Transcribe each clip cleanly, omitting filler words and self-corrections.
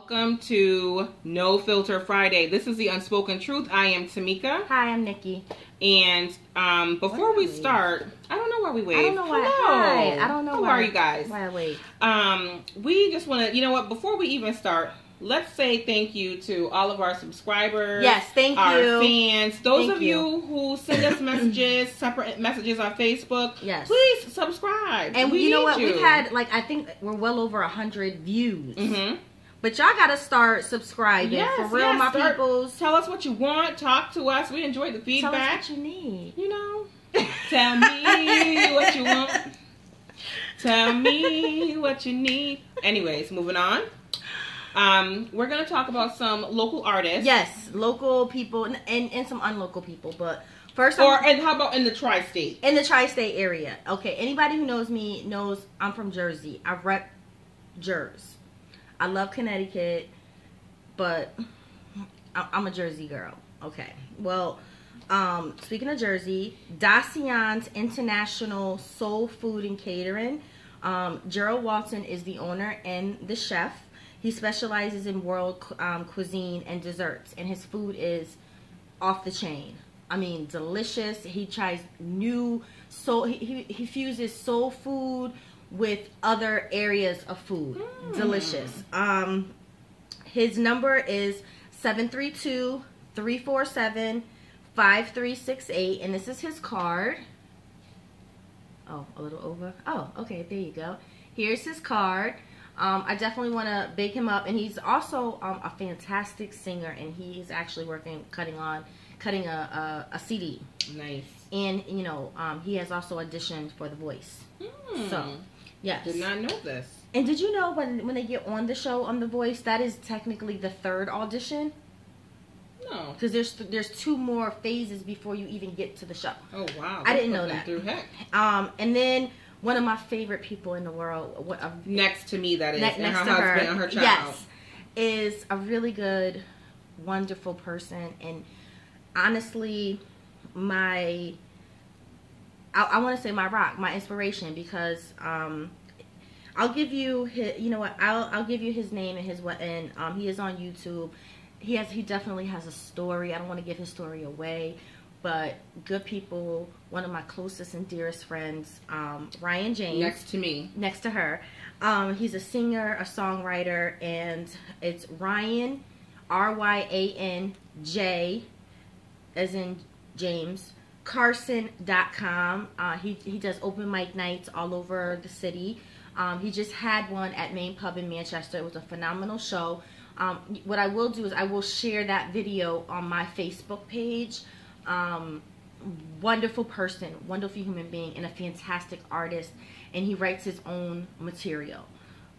welcome to No Filter Friday. This is the Unspoken Truth. I am Tamika. Hi, I'm Nikki. And before we start, I don't know why we wave. I don't know why. Hello. Hi. I don't know How why. are you guys? Why I wave? We just want to, you know what, before we even start, let's say thank you to all of our subscribers. Yes, thank our you. Our fans. Those thank of you who send us messages, separate messages on Facebook. Yes. Please subscribe. And you know what? We've had, like, I think we're well over 100 views. Mm-hmm. But y'all got to start subscribing. Yes, for real, my peoples. Tell us what you want. Talk to us. We enjoy the feedback. Tell us what you need. You know. Tell me what you want. Tell me what you need. Anyways, moving on. We're going to talk about some local artists. Yes, local people and some unlocal people. But first, and how about in the tri-state? In the tri-state area. Okay, anybody who knows me knows I'm from Jersey. I rep Jersey. I love Connecticut, but I'm a Jersey girl. Okay. Well, speaking of Jersey, Dacian's International Soul Food and Catering. Gerald Walton is the owner and the chef. He specializes in world cuisine and desserts, and his food is off the chain. I mean, delicious. He tries new soul. He fuses soul food with other areas of food. Delicious. His number is 732-347-5368, and this is his card. Oh, a little over. Oh, okay, there you go. Here's his card. I definitely want to big him up, and he's also a fantastic singer, and he's actually cutting a CD. Nice. And you know, he has also auditioned for The Voice. So. Yes. Did not know this. And did you know when they get on the show on The Voice, that is technically the third audition? No. Because there's 2 more phases before you even get to the show. Oh wow! I didn't know that. Through heck. And then one of my favorite people in the world, next to me, that is, next and her to husband her, and her child. yes, is a really good, wonderful person, and honestly, I want to say my rock, my inspiration, because I'll give you his, you know what, I'll give you his name and he is on YouTube. He definitely has a story. I don't want to give his story away, but good people. One of my closest and dearest friends, Ryan James. Next to me. Next to her. He's a singer, a songwriter, and it's Ryan, RYANJ, as in James, Carson.com. He does open mic nights all over the city. He just had one at Main Pub in Manchester. It was a phenomenal show. What I will do is I will share that video on my Facebook page. Wonderful person, wonderful human being, and a fantastic artist. And he writes his own material.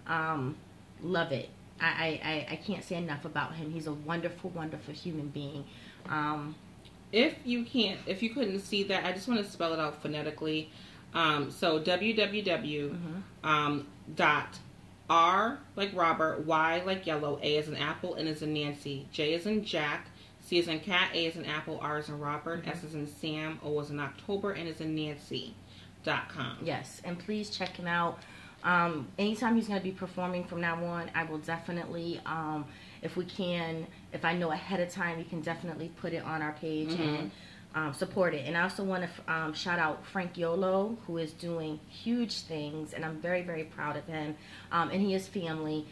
Love it. I can't say enough about him. He's a wonderful, wonderful human being. If you couldn't see that, I just want to spell it out phonetically. So www dot R like Robert, Y like yellow, A as in apple, N as in Nancy, J as in Jack, C as in cat, A as in apple, R as in Robert, S as in Sam, O as in October, N as in Nancy.com. Yes, and please check him out. Anytime he's going to be performing from now on, I will definitely, if I know ahead of time, we can definitely put it on our page and support it. And I also want to shout out Frank Yolo, who is doing huge things, and I'm very, very proud of him. And he is family.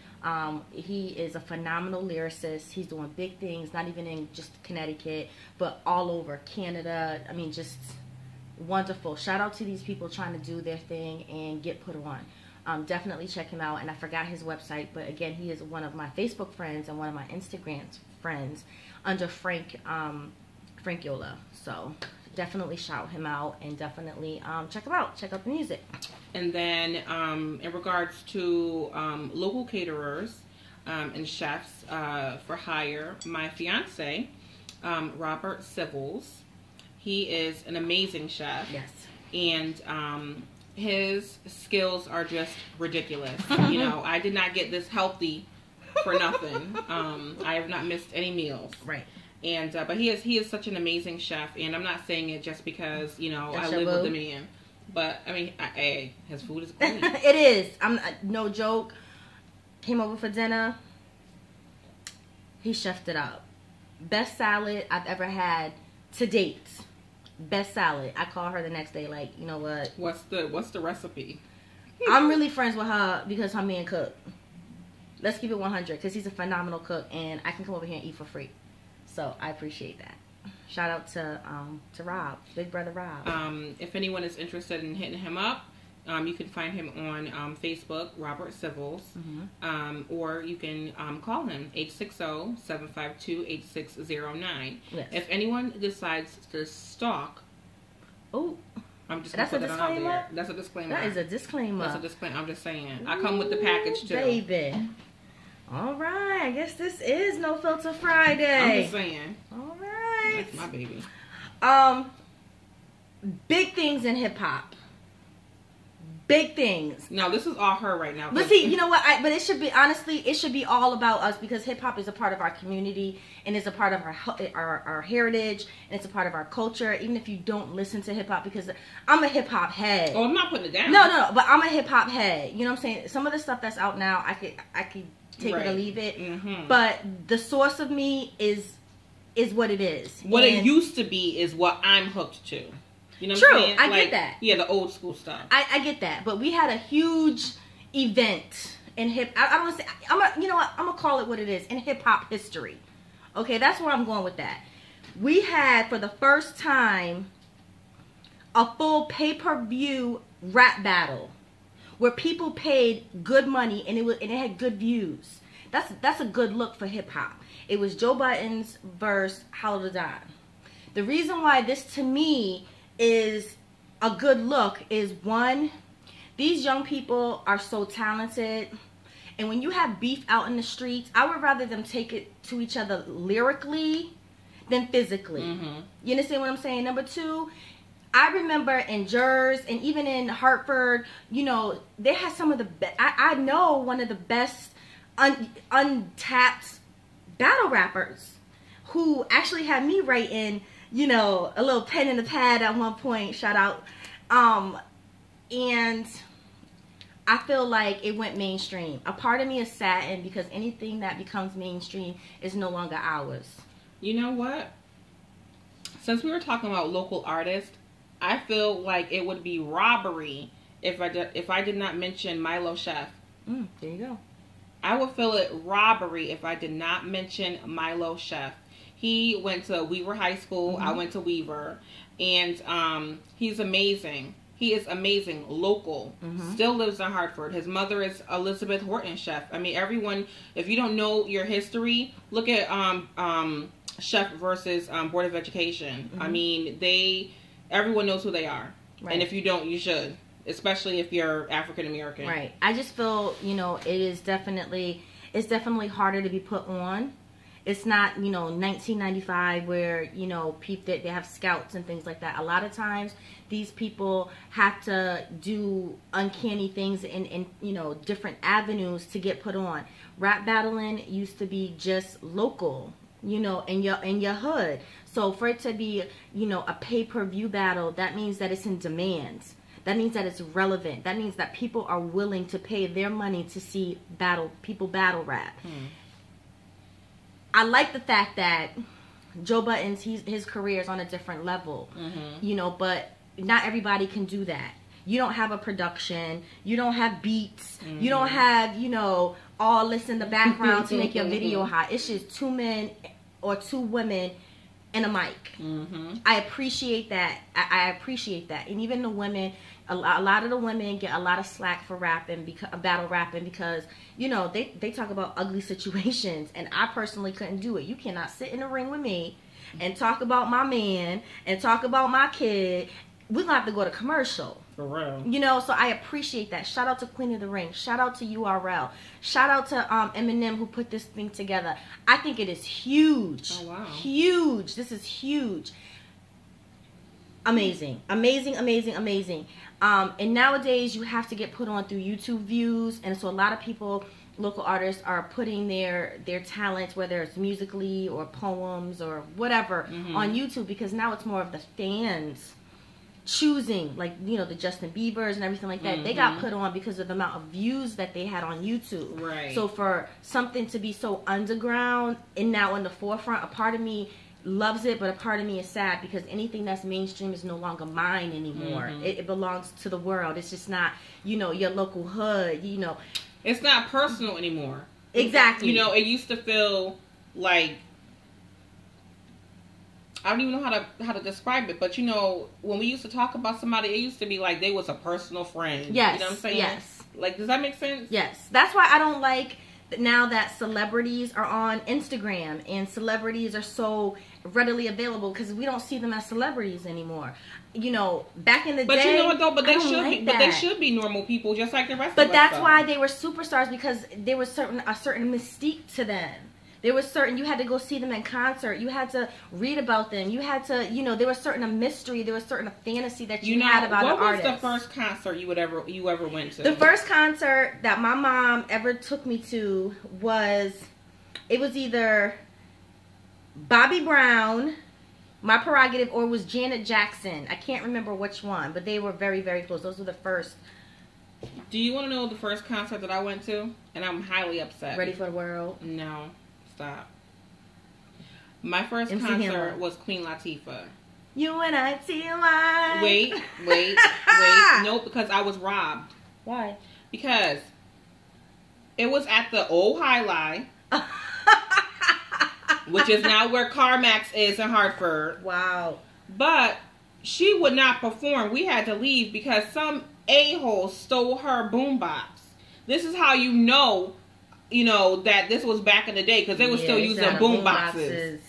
He is a phenomenal lyricist. He's doing big things, not even in just Connecticut, but all over Canada. I mean, just wonderful. Shout out to these people trying to do their thing and get put on. Definitely check him out. And I forgot his website, but again, he is one of my Facebook friends and one of my Instagram friends under Frank Yola. So definitely shout him out and definitely check him out. Check out the music. And then in regards to local caterers and chefs for hire, my fiance, Robert Civils, he is an amazing chef. Yes. And his skills are just ridiculous. You know, I did not get this healthy for nothing. I have not missed any meals. Right. And but he is such an amazing chef, and I'm not saying it just because, you know, That's I live with the man. But I mean, his food is great. It is. I'm no joke. Came over for dinner. he chefed it up. Best salad I've ever had to date. Best salad. I call her the next day, like, you know what? What's the recipe? I'm really friends with her because her man cook. Let's keep it 100 because he's a phenomenal cook, and I can come over here and eat for free. So I appreciate that. Shout out to Rob, Big Brother Rob. If anyone is interested in hitting him up, you can find him on Facebook, Robert Civils, or you can call him 860-752-8609. Yes. If anyone decides to stalk, I'm just gonna That's a put that out disclaimer? there. That's a disclaimer. That is a disclaimer. That's a disclaimer. I'm just saying. I come with the package too, baby. All right, I guess this is No Filter Friday. I'm just saying. All right, That's my baby. Big things in hip hop. Big things. No, this is all her right now. But see, you know what? But it should be, honestly, it should be all about us because hip hop is a part of our community and it's a part of our heritage and it's a part of our culture. Even if you don't listen to hip hop, because I'm a hip hop head. Oh, I'm not putting it down. No, but I'm a hip hop head. You know what I'm saying? Some of the stuff that's out now, I could take it or leave it. But the source of me is what it is. What it used to be is what I'm hooked to. You know what True, I'm saying? I get that. Yeah, the old school stuff. I get that, but we had a huge event in I don't want to say. You know what? I'm gonna call it what it is in hip hop history. Okay, that's where I'm going with that. We had for the first time a full pay-per-view rap battle where people paid good money and it had good views. That's a good look for hip hop. It was Joe Budden's versus Hollow Da Don. The reason why this to me is a good look is, one, these young people are so talented, and when you have beef out in the streets, I would rather them take it to each other lyrically than physically. You understand what I'm saying? Number two, I remember in Jersey and even in Hartford, you know, they had some of the best. I know one of the best untapped battle rappers who actually had me writing, you know, a little pen in the pad at one point, shout out. And I feel like it went mainstream. A part of me is saddened because anything that becomes mainstream is no longer ours. You know what? Since we were talking about local artists, I feel like it would be robbery if I did not mention Milo Chef. There you go. I would feel it robbery if I did not mention Milo Chef. He went to Weaver High School. I went to Weaver. And he's amazing. He is amazing. Local. Still lives in Hartford. His mother is Elizabeth Horton Chef. I mean, everyone, if you don't know your history, look at Chef versus Board of Education. I mean, everyone knows who they are. Right. And if you don't, you should. Especially if you're African American. Right. I just feel, you know, it's definitely harder to be put on. It's not, you know, 1995 where, you know, they have scouts and things like that. A lot of times these people have to do uncanny things in you know, different avenues to get put on. Rap battling used to be just local, you know, in your hood. So for it to be, you know, a pay-per-view battle, that means that it's in demand. That means that it's relevant. That means that people are willing to pay their money to see people battle rap. I like the fact that Joe Budden's his career is on a different level, you know, but not everybody can do that. You don't have a production, you don't have beats, you don't have, you know, all this in the background to make your video hot. It's just 2 men or 2 women and a mic. I appreciate that. I appreciate that. And even the women, a lot of the women get a lot of slack for battle rapping because, you know, they talk about ugly situations, and I personally couldn't do it. You cannot sit in the ring with me and talk about my man and talk about my kid. We're gonna have to go to commercial. For real. You know, so I appreciate that. Shout out to Queen of the Ring. Shout out to URL. Shout out to Eminem who put this thing together. I think it is huge. Oh, wow. Huge. This is huge. Amazing. Amazing, amazing, amazing. And nowadays you have to get put on through YouTube views, and so a lot of people, local artists, are putting their talents, whether it's musically or poems or whatever, on YouTube, because now it's more of the fans choosing, like, you know, the Justin Biebers and everything like that, they got put on because of the amount of views that they had on YouTube. Right. So for something to be so underground and now in the forefront, a part of me loves it, but a part of me is sad because anything that's mainstream is no longer mine anymore. It belongs to the world. It's just not, you know, your local hood, you know. It's not personal anymore. Exactly. You know, it used to feel like, I don't even know how to describe it, but you know, when we used to talk about somebody, it used to be like they was a personal friend. Yes. You know what I'm saying? Yes. Like, does that make sense? Yes. That's why I don't like now that celebrities are on Instagram and celebrities are so readily available because we don't see them as celebrities anymore. You know, back in the day. But you know what though? But they should like be. But they should be normal people, just like the rest of us. But that's why they were superstars, because there was a certain mystique to them. There was certain, you had to go see them in concert. You had to read about them. You had to, you know, there was certain a mystery. There was certain a fantasy that you had about an artist. What was the first concert you ever went to? The first concert that my mom ever took me to was either Bobby Brown, My Prerogative, or it was Janet Jackson. I can't remember which one, but they were very, very close. Those were the first. Do you want to know the first concert that I went to? And I'm highly upset. Ready for the World? No. Stop. My first MC concert Hammer. was Queen Latifah. UNITY. Wait. Nope, because I was robbed. Why? Because it was at the old High Line, which is now where CarMax is in Hartford. Wow. But she would not perform. We had to leave because some a-hole stole her boombox. This is how you know that this was back in the day, because they were still using boomboxes.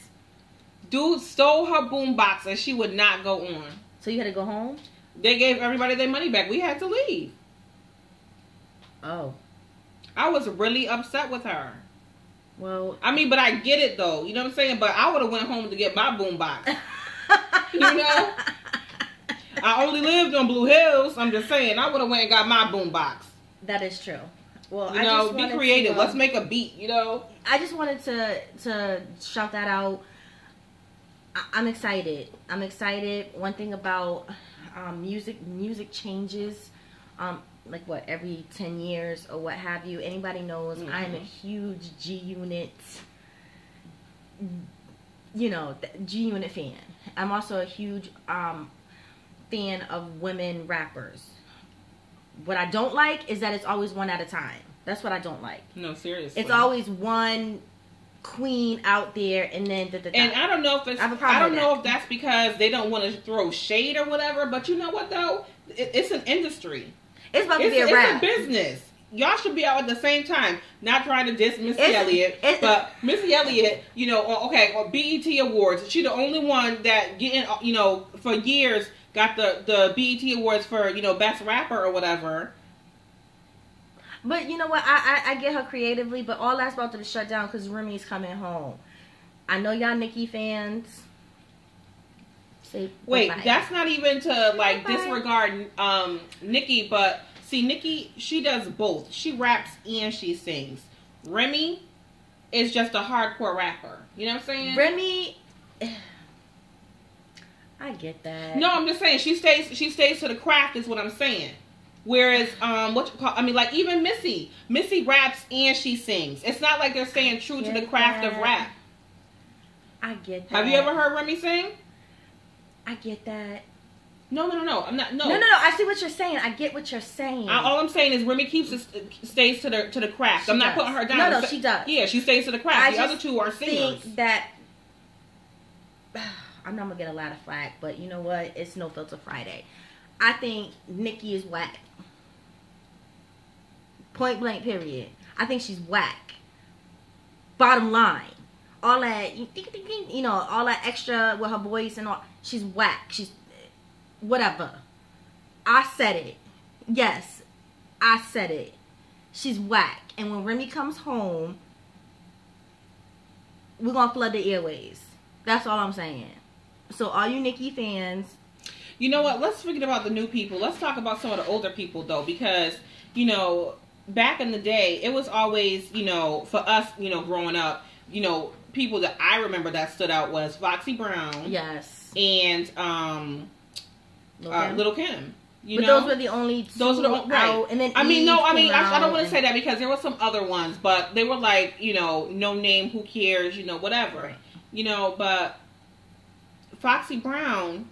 Dude stole her boombox and she would not go on. So you had to go home? They gave everybody their money back. We had to leave. Oh. I was really upset with her. Well, I mean, but I get it though. You know what I'm saying? But I would have went home to get my boombox. You know? I only lived on Blue Hills. I'm just saying, I would have went and got my boombox. That is true. Well, you know, be creative. Let's make a beat. You know. I just wanted to shout that out. I'm excited. I'm excited. One thing about music changes. Like what, every 10 years or what have you. Anybody knows I'm a huge G-Unit. You know, G-Unit fan. I'm also a huge fan of women rappers. What I don't like is that it's always one at a time. That's what I don't like. No, seriously. It's always one queen out there, and then and I don't know if it's. I don't know if that's because they don't want to throw shade or whatever. But you know what though? It's an industry. It's about to be a rap. It's a business. Y'all should be out at the same time. Not trying to diss Missy Elliott, but Missy Elliott, you know, on BET Awards. She the only one that for years got the BET Awards for, best rapper or whatever. But you know what? I get her creatively, but all that's about to be shut down because Remy's coming home. I know y'all Nicki fans. Wait, that's not even to disregard Nicki, but see, Nicki, she does both. She raps and she sings. Remy is just a hardcore rapper. You know what I'm saying? Remy, I get that. No, I'm just saying she stays to the craft is what I'm saying. Whereas even Missy raps and she sings. It's not like they're staying true to the craft of rap. I get that. Have you ever heard Remy sing? I get that. No. I'm not. No. I see what you're saying. I get what you're saying. All I'm saying is Remy stays to the craft. I'm not putting her down. No, she does. Yeah, she stays to the craft. The other two are singers. Think that I'm not gonna get a lot of flack, but you know what? It's No Filter Friday. I think Nicki is whack. Point blank. Period. I think she's whack. Bottom line. All that, all that extra with her voice and all. She's whack. She's whatever. I said it. Yes, I said it. She's whack. And when Remy comes home, we're going to flood the airways. That's all I'm saying. So all you Nicki fans. You know what? Let's forget about the new people. Let's talk about some of the older people, though. Because, back in the day, it was always, for us, growing up, people that I remember that stood out was Foxy Brown. Yes. And Little Kim. But those were the only two. Those were the only, right. And then I don't want to say that because there were some other ones, but they were like, you know, no name, who cares, you know, whatever. Right. You know, but Foxy Brown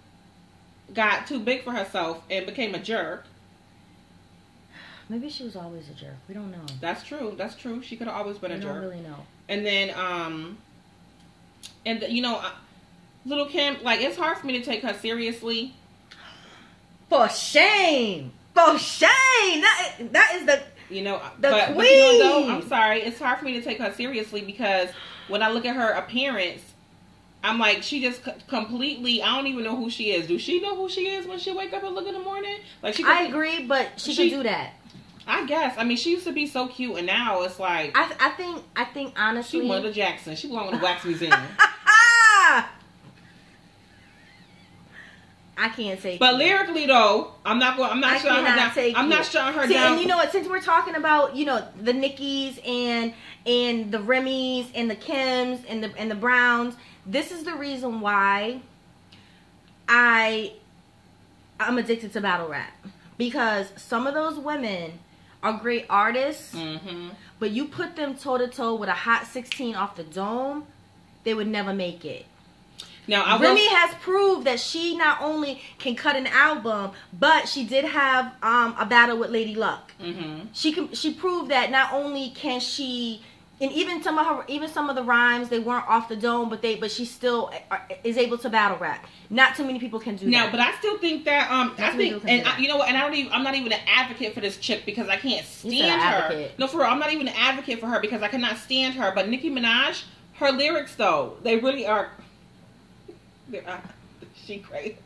got too big for herself and became a jerk. Maybe she was always a jerk. We don't know. That's true. That's true. She could have always been a jerk. We don't really know. And then, you know, Little Kim, like, it's hard for me to take her seriously. For shame. For shame. That is the You know, the but queen. You know, though, I'm sorry. It's hard for me to take her seriously because when I look at her appearance, I'm like, she just completely, I don't even know who she is. Do she know who she is when she wake up and look in the morning? Like, I agree, but she could do that. I guess. I mean, she used to be so cute, and now it's like... I think honestly... She Wanda Jackson. She belonged in the wax museum. I can't say. But lyrically, though, I'm not shutting her down. I'm not shutting her down. And you know what? Since we're talking about, you know, the Nickis and the Remys and the Kims and the Browns, this is the reason why I'm addicted to battle rap, because some of those women are great artists, but you put them toe to toe with a Hot 16 off the dome, they would never make it. Now, Remy has proved that she not only can cut an album, but she did have a battle with Lady Luck. She proved that not only can she, and even some of the rhymes, they weren't off the dome, but she still is able to battle rap. Not too many people can do that. No, but I still think that you know what? And I'm not even an advocate for this chick because I can't stand her. No, for real, I'm not even an advocate for her because I cannot stand her. But Nicki Minaj, her lyrics though, they really are. She great.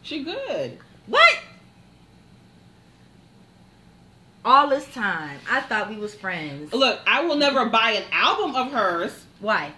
She good. What? All this time, I thought we was friends. Look, I will never buy an album of hers. Why?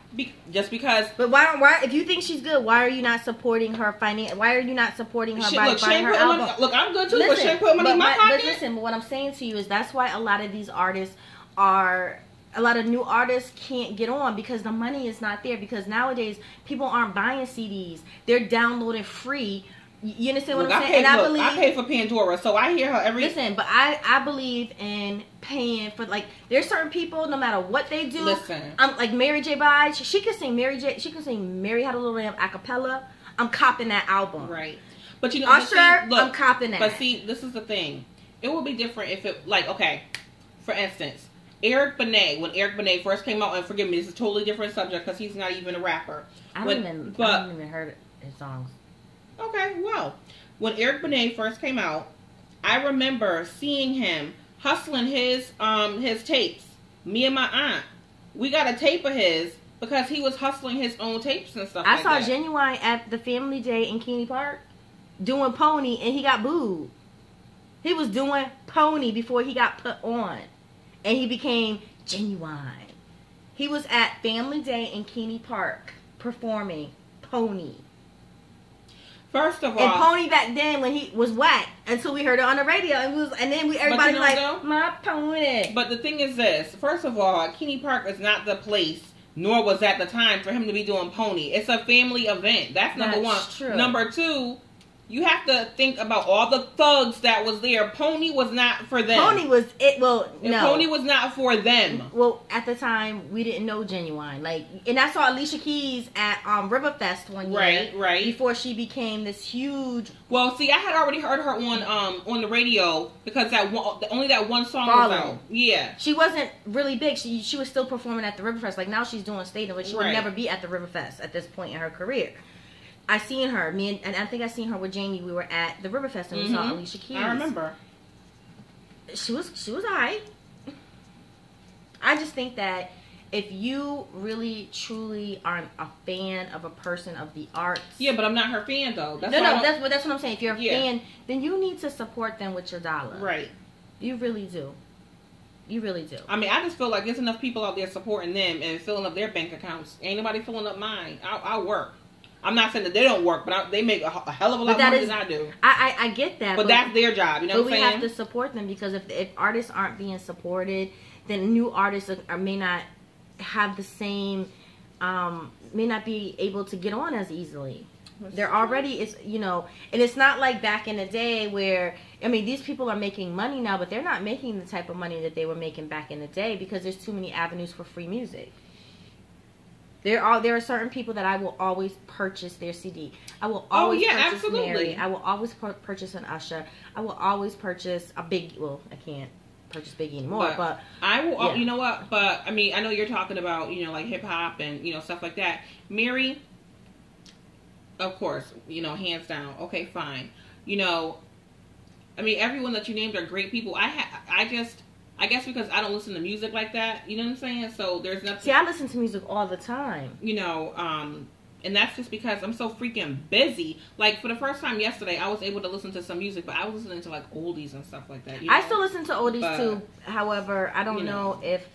Just because. But why? If you think she's good, why are you not supporting her Why are you not supporting her by buying her album? Look, I'm good too. But Shane put money in my pocket. But listen, what I'm saying to you is that's why a lot of these artists are. A lot of new artists can't get on because the money is not there. Because nowadays people aren't buying CDs; they're downloading free. You understand what I'm saying? I pay for Pandora, so I hear her every. Listen, but I believe in paying for, like, there's certain people, no matter what they do. Listen, I'm like Mary J. Blige. She could sing She could sing Mary Had a Little Lamb a cappella. I'm copping that album. Right. But you know, Usher, I'm copping that. But see, this is the thing. It would be different if it, like, okay, for instance. Eric Benet, when Eric Benet first came out, and forgive me, this is a totally different subject because he's not even a rapper. I haven't even heard his songs. Okay, well, when Eric Benet first came out, I remember seeing him hustling his tapes. Me and my aunt, we got a tape of his because he was hustling his own tapes and stuff. I saw Genuine at the Family Day in Kennedy Park doing Pony, and he got booed. He was doing Pony before he got put on. And he became Genuine. He was at Family Day in Kennedy Park performing Pony. First of all, and Pony back then when he was whack until we heard it on the radio, and then everybody was like, my Pony. But the thing is this: first of all, Kennedy Park is not the place, nor was that the time for him to be doing Pony. It's a family event. That's number one. True. Number two. You have to think about all the thugs that was there. Pony was not for them. Pony was it. Well, no. Pony was not for them. Well, at the time, we didn't know Genuine. And I saw Alicia Keys at Riverfest one year. Right. Before she became this huge. Well, see, I had already heard her on the radio because only that one song was out. Yeah. She wasn't really big. She was still performing at the Riverfest. Like now, she's doing stadium, but she would never be at the Riverfest at this point in her career. I seen her, and I think I seen her with Jamie. We were at the Riverfest and we saw Alicia Keys. I remember. She was alright. I just think that if you really truly are a fan of a person of the arts, yeah, but I'm not her fan though. That's what I'm saying. If you're a fan, then you need to support them with your dollar. Right. You really do. You really do. I mean, I just feel like there's enough people out there supporting them and filling up their bank accounts. Ain't nobody filling up mine. I work. I'm not saying that they don't work, but they make a hell of a lot more than I do. I get that. But that's their job, you know what I'm saying? But we have to support them because if artists aren't being supported, then new artists may not have the same, may not be able to get on as easily. They're already, it's, you know, and it's not like back in the day where, I mean, these people are making money now, but they're not making the type of money that they were making back in the day because there's too many avenues for free music. There are certain people that I will always purchase their CD. I will always purchase absolutely. Mary. I will always purchase an Usher. I will always purchase a Biggie. Well, I can't purchase Biggie anymore, but I will. Yeah. You know what? But I mean, I know you're talking about, you know, like hip hop and, you know, stuff like that. Mary, of course, you know, hands down. Okay, fine. You know, I mean, everyone that you named are great people. I guess because I don't listen to music like that, you know what I'm saying? So there's nothing. See, I listen to music all the time. You know, and that's just because I'm so freaking busy. Like, for the first time yesterday, I was able to listen to some music, but I was listening to, like, oldies and stuff like that. You know? I still listen to oldies, too. However, I don't know if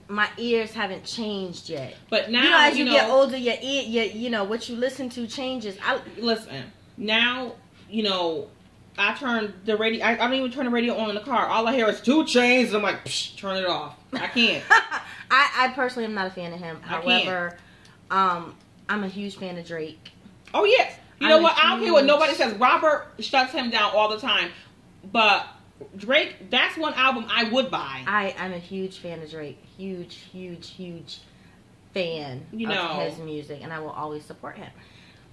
my ears haven't changed yet. But now, you know, as you get older, your ear, you know, what you listen to changes. Listen, now, you know, I turn the radio. I don't even turn the radio on in the car. All I hear is 2 Chainz, and I'm like, psh, turn it off. I can't. I personally am not a fan of him. However, I'm a huge fan of Drake. Oh yes. You know what? I don't care what nobody says. Robert shuts him down all the time, but Drake, that's one album I would buy. I'm a huge fan of Drake. Huge fan of his music, and I will always support him.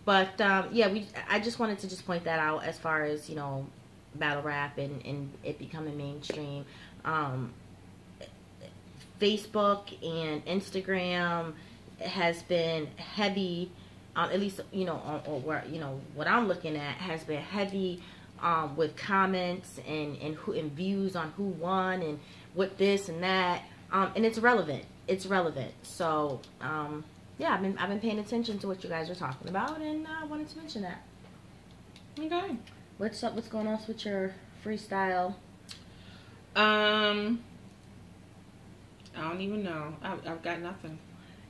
But yeah, I just wanted to just point that out as far as, you know, battle rap and it becoming mainstream. Facebook and Instagram has been heavy, at least, you know, or where, you know, what I'm looking at has been heavy with comments and views on who won and what this and that, and it's relevant. So yeah, I've been paying attention to what you guys are talking about, and I wanted to mention that. Okay. What's up? What's going on with your freestyle? I don't even know. I've got nothing.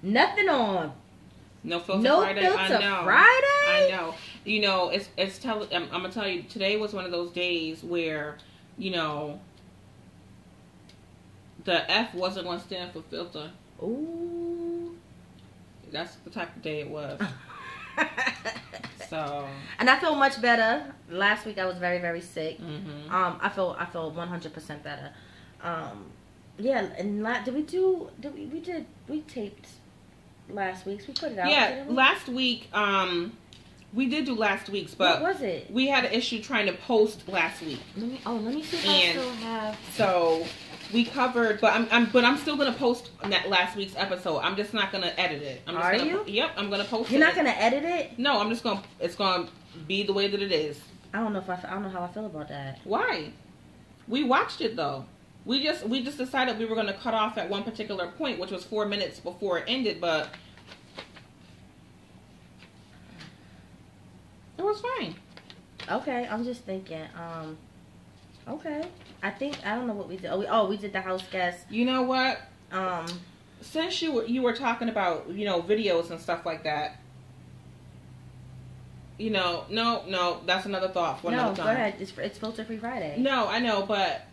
Nothing on. No filter Friday. Filter I know. Friday. I know. You know, I'm gonna tell you. Today was one of those days where, you know, the F wasn't gonna stand for filter. Ooh. That's the type of day it was. So. And I feel much better. Last week I was very, very sick. Mm-hmm. I feel 100% better. Yeah, and we taped last week's. We put it out. Yeah, last week, we did do last week's, but what was it? We had an issue trying to post last week. Let me see if I still have. So we covered, but I'm still gonna post that last week's episode. I'm just not gonna edit it. Are you? Yep, I'm gonna post it. You're not gonna edit it? No, it's gonna be the way that it is. I don't know how I feel about that. Why? We watched it though. We just decided we were going to cut off at one particular point, which was 4 minutes before it ended, but it was fine. Okay, I'm just thinking. Okay, I don't know what we did. We did the house guest. You know what? Since you were talking about, you know, videos and stuff like that. You know, no, that's another thought for another time. No, go ahead. It's Filter Free Friday. No, I know, but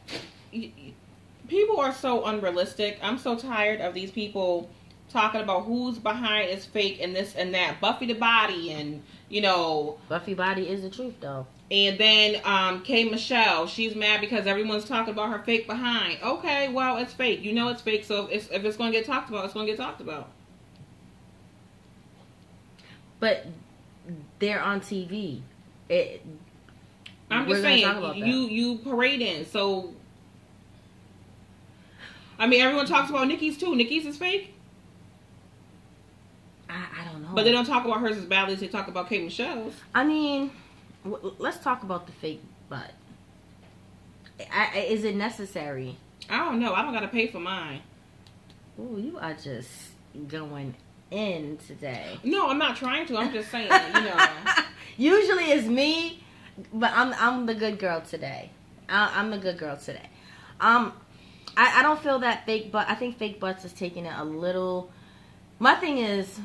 people are so unrealistic. I'm so tired of these people talking about who's behind is fake and this and that. Buffy the Body and, you know. Buffy Body is the truth, though. And then K. Michelle, she's mad because everyone's talking about her fake behind. Okay, well, it's fake. You know it's fake, so if it's going to get talked about, it's going to get talked about. But they're on TV. I'm just saying, you parading, so... I mean, everyone talks about Nikki's too. Nikki's is fake. I don't know. But they don't talk about hers as badly as they talk about Kate Michelle's. I mean, let's talk about the fake butt. Is it necessary? I don't know. I don't got to pay for mine. Ooh, you are just going in today. No, I'm not trying to. I'm just saying, you know. Usually it's me, but I'm the good girl today. I'm the good girl today. I don't feel that fake butt. I think fake butts is taking it a little. My thing is,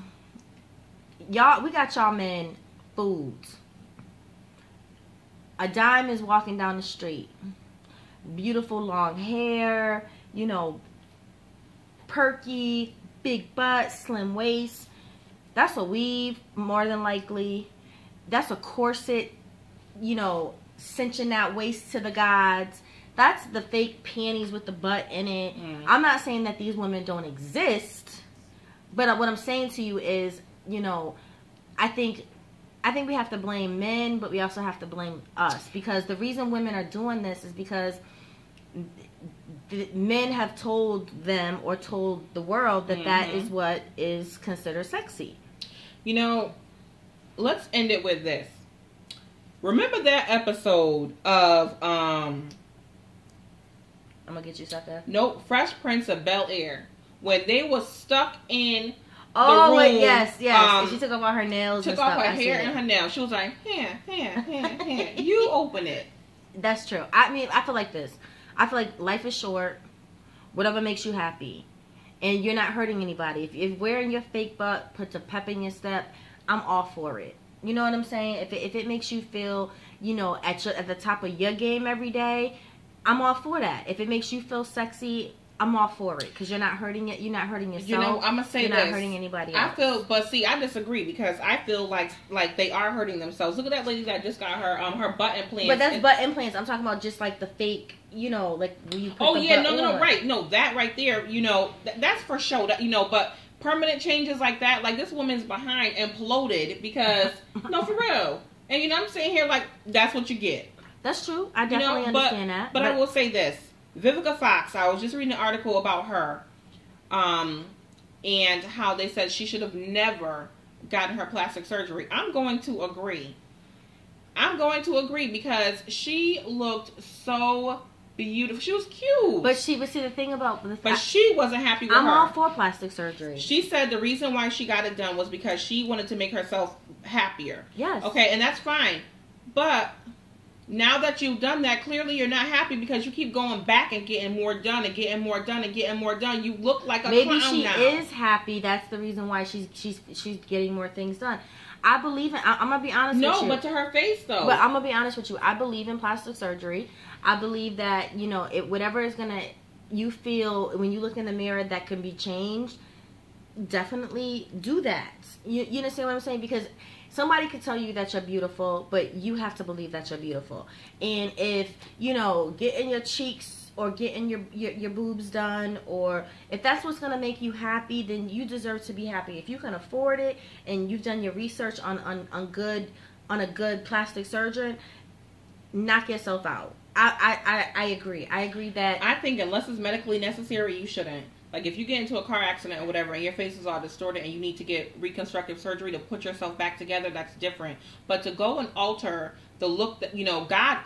y'all, we got y'all men fooled. A dime is walking down the street. Beautiful long hair, you know, perky, big butt, slim waist. That's a weave, more than likely. that's a corset, you know, cinching that waist to the gods. That's the fake panties with the butt in it. I'm not saying that these women don't exist, but what I'm saying to you is, you know, I think we have to blame men, but we also have to blame us, because the reason women are doing this is because the men have told them or told the world that that is what is considered sexy. You know, let's end it with this. Remember that episode of I'm gonna get you sucker. Nope, Fresh Prince of Bel-Air, when they was stuck in the room. Wait, yes. And she took off all her nails. Took off her hair and her nails. She was like, here. You open it. That's true. I mean, I feel like this. I feel like life is short. Whatever makes you happy, and you're not hurting anybody. If wearing your fake butt puts a pep in your step, I'm all for it. You know what I'm saying? If it makes you feel, you know, at the top of your game every day, I'm all for that. If it makes you feel sexy, I'm all for it, because you're not hurting it. You're not hurting yourself. You know, I'm gonna say you're this. Not hurting anybody else. I disagree, because I feel like they are hurting themselves. Look at that lady that just got her butt implants. But that's butt implants. I'm talking about just like the fake, you know, like when you put no, on. right, no, that right there, you know, that's for show. That, you know, but permanent changes like that, like this woman's behind imploded because no, for real. And you know, I'm saying here like that's what you get. That's true. I definitely understand that. But I will say this. Vivica Fox, I was just reading an article about her, and how they said she should have never gotten her plastic surgery. I'm going to agree because she looked so beautiful. She was cute. But see the thing about this, but she wasn't happy with her. I'm all for plastic surgery. She said the reason why she got it done was because she wanted to make herself happier. Yes. Okay, and that's fine. But now that you've done that, clearly you're not happy, because you keep going back and getting more done and getting more done and getting more done. You look like a maybe clown she now. is happy. That's the reason why she's getting more things done. I believe in. I'm gonna be honest with you. No, but to her face though. But I'm gonna be honest with you. I believe in plastic surgery. I believe that, you know, whatever is gonna you feel when you look in the mirror that can be changed. Definitely do that. You understand what I'm saying? Because somebody could tell you that you're beautiful, but you have to believe that you're beautiful. And if, you know, getting your cheeks or getting your boobs done, or if that's what's going to make you happy, then you deserve to be happy. If you can afford it and you've done your research on a good plastic surgeon, knock yourself out. I agree. I agree that... I think unless it's medically necessary, you shouldn't. Like, if you get into a car accident or whatever and your face is all distorted and you need to get reconstructive surgery to put yourself back together, that's different. But to go and alter the look that, you know, God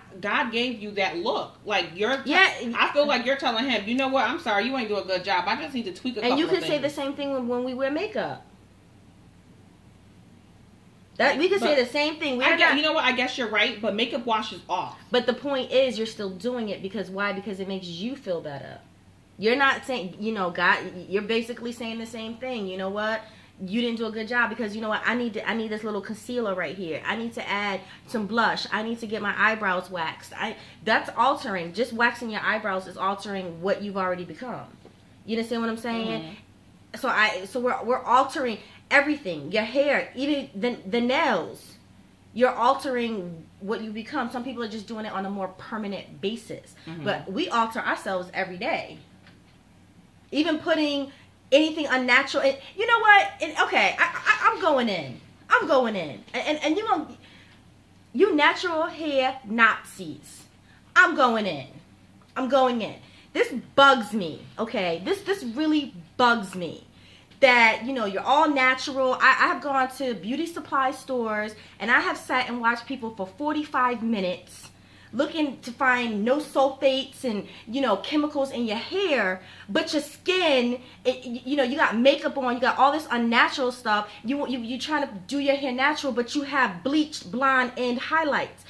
gave you that look. Like, I feel like you're telling him, you know what, I'm sorry, you ain't doing a good job. I just need to tweak a couple of things. And you can say the same thing when we wear makeup. We can say the same thing. You know what? I guess you're right, but makeup washes off. But the point is, you're still doing it because why? Because it makes you feel better. You're not saying, you know, God. You're basically saying the same thing. You know what? You didn't do a good job because you know what? I need this little concealer right here. I need to add some blush. I need to get my eyebrows waxed. That's altering. Just waxing your eyebrows is altering what you've already become. You understand what I'm saying? Mm-hmm. So we're altering everything. Your hair, even the nails. You're altering what you become. Some people are just doing it on a more permanent basis. Mm-hmm. But we alter ourselves every day. Even putting anything unnatural. You know what? Okay, I'm going in. And you natural hair Nazis. I'm going in. This bugs me. Okay, this really bugs me. That, you know, you're all natural. I have gone to beauty supply stores and I have sat and watched people for 45 minutes looking to find no sulfates and, you know, chemicals in your hair, but your skin, you know, you got makeup on, you got all this unnatural stuff. You trying to do your hair natural, but you have bleached blonde end highlights.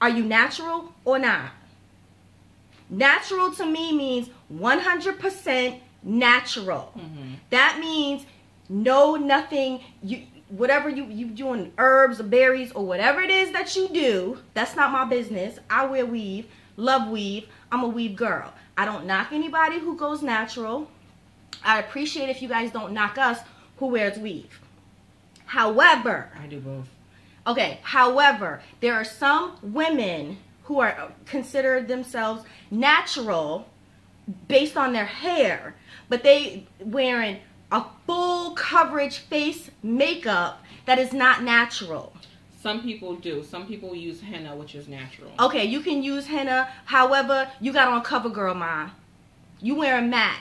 Are you natural or not? Natural to me means 100% natural. Mm-hmm. That means nothing. Whatever you doing, herbs or berries or whatever it is that you do, that's not my business. I wear weave, love weave. I'm a weave girl. I don't knock anybody who goes natural. I appreciate if you guys don't knock us who wears weave. However, I do both. Okay, however, there are some women who are considered themselves natural based on their hair, but they wearing a full coverage face makeup that is not natural. Some people do. Some people use henna, which is natural. Okay, you can use henna. However, you got on CoverGirl, ma. You wearing MAC.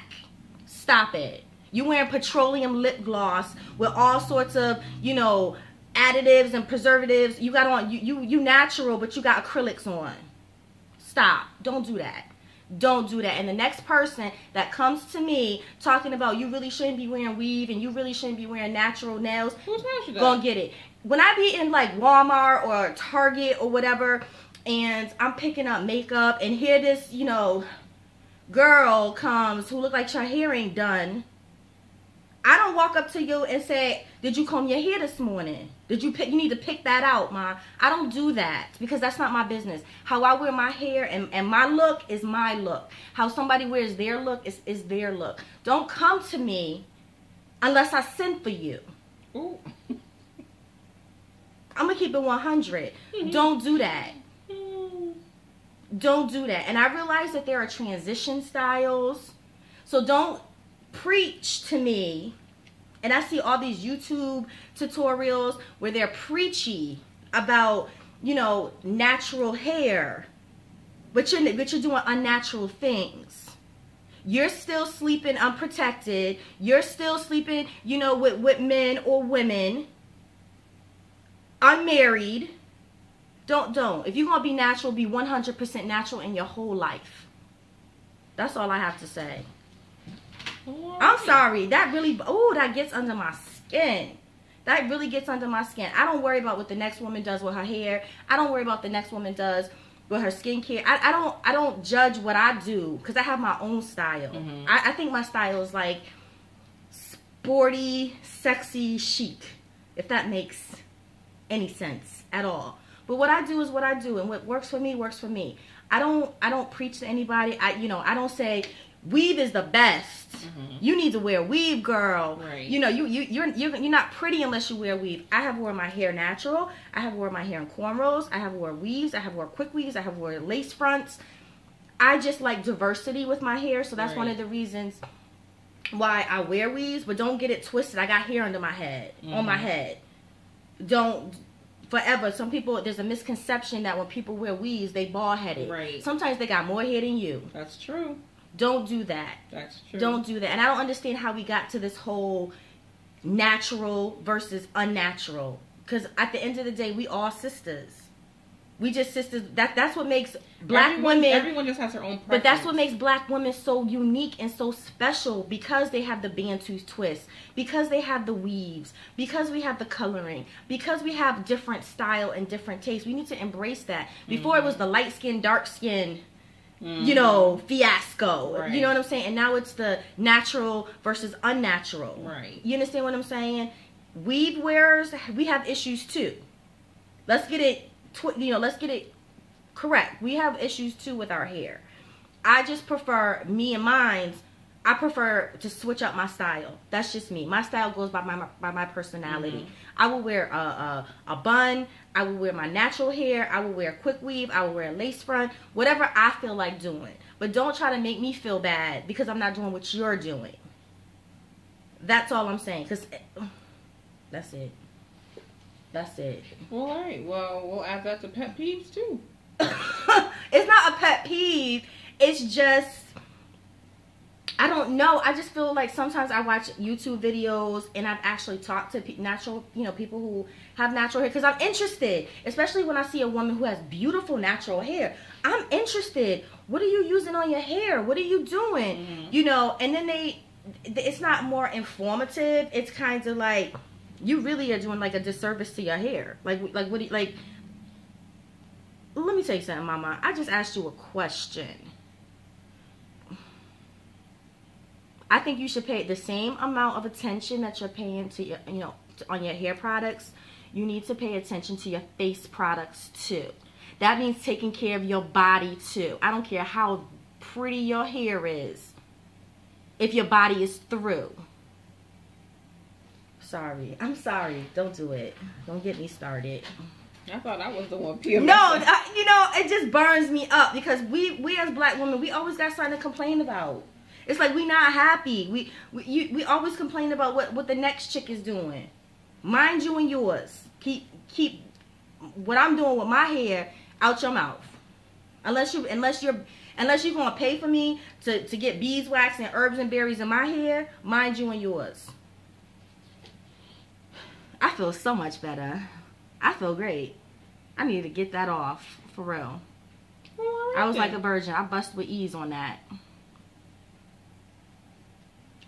Stop it. You wearing petroleum lip gloss with all sorts of, you know, additives and preservatives. You got on, you natural, but you got acrylics on. Stop. Don't do that. Don't do that. And the next person that comes to me talking about you really shouldn't be wearing weave and you really shouldn't be wearing natural nails, who's natural? Gonna get it. When I be in like Walmart or Target or whatever, and I'm picking up makeup and here this, you know, girl comes who look like her hair ain't done, I don't walk up to you and say, did you comb your hair this morning? Did you pick, you need to pick that out, ma. I don't do that because that's not my business. How I wear my hair and my look is my look. How somebody wears their look is their look. Don't come to me unless I send for you. Ooh. I'm going to keep it 100. Don't do that. Don't do that. And I realize that there are transition styles. So don't preach to me. And I see all these YouTube tutorials where they're preachy about, you know, natural hair. But you're doing unnatural things. You're still sleeping unprotected. You're still sleeping, you know, with men or women. Unmarried. Don't. If you're going to be natural, be 100% natural in your whole life. That's all I have to say. I'm sorry. That really, that gets under my skin. That really gets under my skin. I don't worry about what the next woman does with her hair. I don't worry about what the next woman does with her skincare. I don't judge what I do because I have my own style. I think my style is like sporty, sexy, chic. If that makes any sense at all. But what I do is what I do, and what works for me works for me. I don't preach to anybody. I don't say weave is the best. You need to wear weave, girl. Right. You know, you're not pretty unless you wear weave. I have worn my hair natural. I have worn my hair in cornrows. I have worn weaves. I have worn quick weaves. I have worn lace fronts. I just like diversity with my hair, so that's one of the reasons why I wear weaves. But don't get it twisted. I got hair under my head, on my head. Don't. Forever, some people, there's a misconception that when people wear weaves, they bald-headed. Right. Sometimes they got more hair than you. That's true. Don't do that. That's true. Don't do that. And I don't understand how we got to this whole natural versus unnatural. Because at the end of the day, we all sisters. We just sisters. That's what makes black women. Everyone just has their own preference. But that's what makes black women so unique and so special, because they have the Bantu twist, because they have the weaves, because we have the coloring, because we have different style and different taste. We need to embrace that. Before it was the light skin, dark skin, you know, fiasco. Right. You know what I'm saying? And now it's the natural versus unnatural. Right. You understand what I'm saying? Weave wearers, we have issues too. Let's get it. Let's get it correct. We have issues too with our hair. I just prefer, me and mine, I prefer to switch up my style. That's just me. My style goes by my personality. I will wear a bun. I will wear my natural hair. I will wear a quick weave. I will wear a lace front. Whatever I feel like doing. But don't try to make me feel bad because I'm not doing what you're doing. That's all I'm saying. Because that's it. That's it. Well, all right. Well, we'll add that to pet peeves too. It's not a pet peeve. It's just, I don't know. I just feel like sometimes I watch YouTube videos and I've actually talked to natural, people who have natural hair because I'm interested. Especially when I see a woman who has beautiful natural hair. I'm interested. What are you using on your hair? What are you doing? And then it's not more informative. It's kind of like, you really are doing like a disservice to your hair. Like what do you, like, let me tell you something, mama. I just asked you a question. I think you should pay the same amount of attention that you're paying to your, on your hair products. You need to pay attention to your face products too. That means taking care of your body too. I don't care how pretty your hair is if your body is through. sorry. I'm sorry. Don't do it. Don't get me started. I thought I was the one PMS. No, you know, it just burns me up because we as black women, we always got something to complain about. It's like we not happy. We always complain about what the next chick is doing. Mind you and yours. Keep what I'm doing with my hair out your mouth. Unless you're gonna pay for me to get beeswax and herbs and berries in my hair, mind you and yours. I feel so much better. I feel great. I need to get that off for real. Well, I was like a virgin. I bust with ease on that.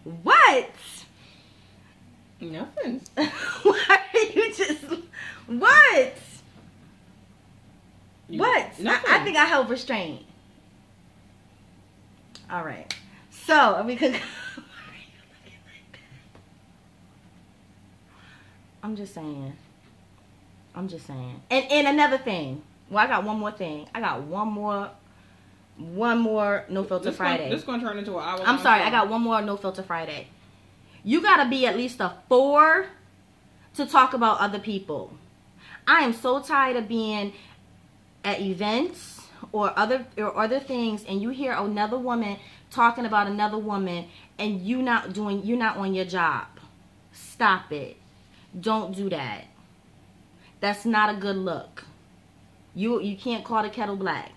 What? Nothing. Why are you just what? What? Nothing. I think I held restraint. All right. So we could. I'm just saying. And another thing. Well, I got one more thing. I got one more No Filter Friday. This is going to turn into an hour. I'm sorry. I got one more No Filter Friday. You got to be at least a 4 to talk about other people. I am so tired of being at events or other things, and you hear another woman talking about another woman, and you're not on your job. Stop it. Don't do that. That's not a good look. You can't call the kettle black.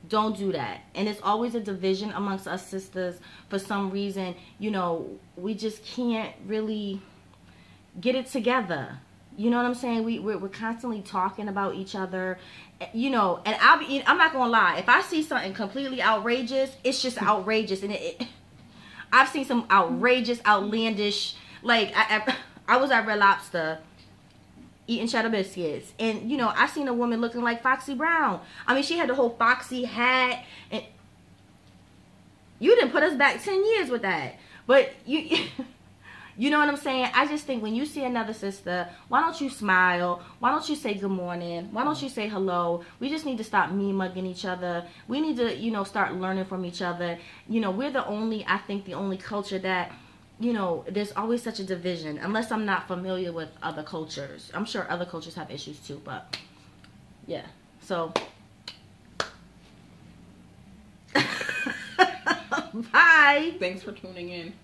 Don't do that. And it's always a division amongst us sisters. For some reason, you know, we just can't really get it together. You know what I'm saying? We're constantly talking about each other, you know. And I'm not gonna lie. If I see something completely outrageous, it's just outrageous. And I've seen some outrageous, outlandish. Like I was at Red Lobster eating cheddar biscuits, and you know, I seen a woman looking like Foxy Brown. I mean, she had the whole Foxy hat, and you didn't put us back 10 years with that. But you know what I'm saying? I just think when you see another sister, why don't you smile? Why don't you say good morning? Why don't you say hello? We just need to stop mugging each other. We need to, you know, start learning from each other. You know, we're the only culture that, you know, there's always such a division, unless I'm not familiar with other cultures. I'm sure other cultures have issues too, but yeah. So, bye. Thanks for tuning in.